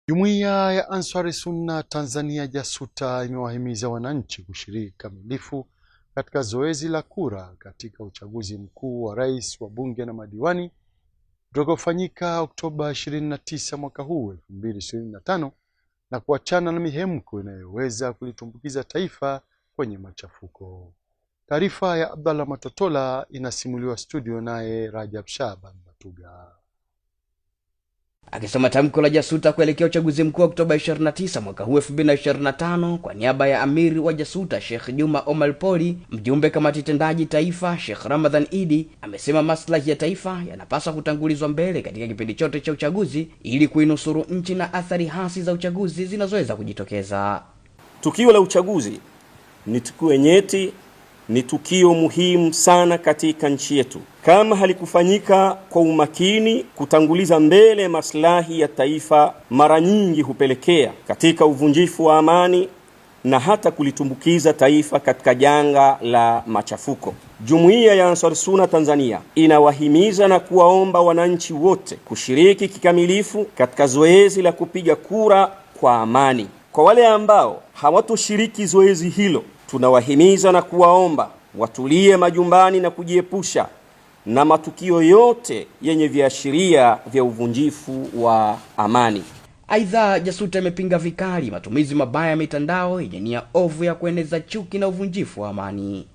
Jumuiya ya Ansari Sunna Tanzania JASUTA imewahimiza wananchi kushiriki kikamilifu katika zoezi la kura katika uchaguzi mkuu wa rais, wa bunge na madiwani utakaofanyika Oktoba 29 mwaka huu 2025 na kuachana na mihemko inayoweza kulitumbukiza taifa kwenye machafuko. Taarifa ya Abdallah Matotola inasimuliwa studio naye Rajab Shaban Batuga. Akisoma tamko la JASUTA kuelekea uchaguzi mkuu wa Oktoba 29 mwaka huu 2025 kwa niaba ya Amiri wa JASUTA Sheikh Juma Omar Poli, mjumbe kamati tendaji taifa Sheikh Ramadhan Idi amesema maslahi ya taifa yanapaswa kutangulizwa mbele katika kipindi chote cha uchaguzi ili kuinusuru nchi na athari hasi za uchaguzi zinazoweza kujitokeza. Tukio la uchaguzi ni tukio nyeti, ni tukio muhimu sana katika nchi yetu. Kama halikufanyika kwa umakini, kutanguliza mbele maslahi ya taifa, mara nyingi hupelekea katika uvunjifu wa amani na hata kulitumbukiza taifa katika janga la machafuko. Jumuiya ya Ansari Sunna Tanzania inawahimiza na kuwaomba wananchi wote kushiriki kikamilifu katika zoezi la kupiga kura kwa amani. Kwa wale ambao hawatoshiriki zoezi hilo, tunawahimiza na kuwaomba watulie majumbani na kujiepusha na matukio yote yenye viashiria vya uvunjifu wa amani. Aidha, JASUTA imepinga vikali matumizi mabaya ya mitandao yenye nia ovu ya kueneza chuki na uvunjifu wa amani.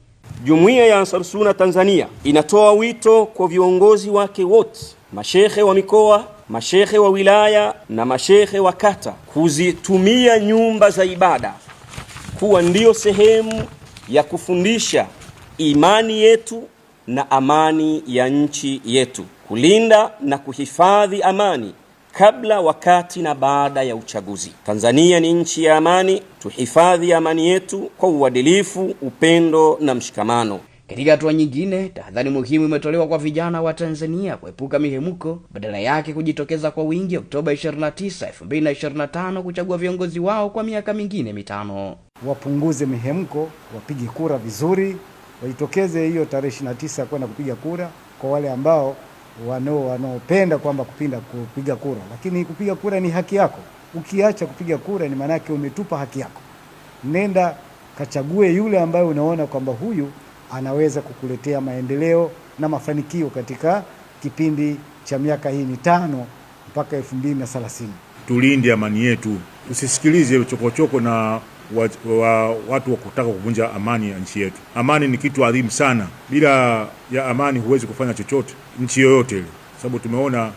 Jumuiya ya Ansari Sunna Tanzania inatoa wito kwa viongozi wake wote, mashehe wa mikoa, mashehe wa wilaya na mashehe wa kata, kuzitumia nyumba za ibada kuwa ndio sehemu ya kufundisha imani yetu na amani ya nchi yetu, kulinda na kuhifadhi amani kabla, wakati na baada ya uchaguzi. Tanzania ni nchi ya amani, tuhifadhi amani yetu kwa uadilifu, upendo na mshikamano. Katika hatua nyingine, tahadhari muhimu imetolewa kwa vijana wa Tanzania kuepuka mihemko, badala yake kujitokeza kwa wingi Oktoba 29, 2025 kuchagua viongozi wao kwa miaka mingine 5. Wapunguze mihemko, wapige kura vizuri, wajitokeze hiyo tarehe 29 kwenda kupiga kura. Kwa wale ambao wanaopenda kwamba kupiga kura, lakini kupiga kura ni haki yako. Ukiacha kupiga kura ni maana yake umetupa haki yako. Nenda kachague yule ambaye unaona kwamba huyu anaweza kukuletea maendeleo na mafanikio katika kipindi cha miaka hii 5 mpaka 2030. Tulinde amani yetu, usisikilize chokochoko na watu wa kutaka kuvunja amani ya nchi yetu. Amani ni kitu adhimu sana. Bila ya amani huwezi kufanya chochote nchi yoyote ile, sababu tumeona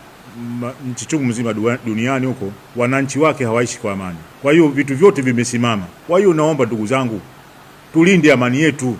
nchi chungu mzima duniani huko wananchi wake hawaishi kwa amani. Kwa hiyo vitu vyote vimesimama. Kwa hiyo naomba ndugu zangu, tulinde amani yetu.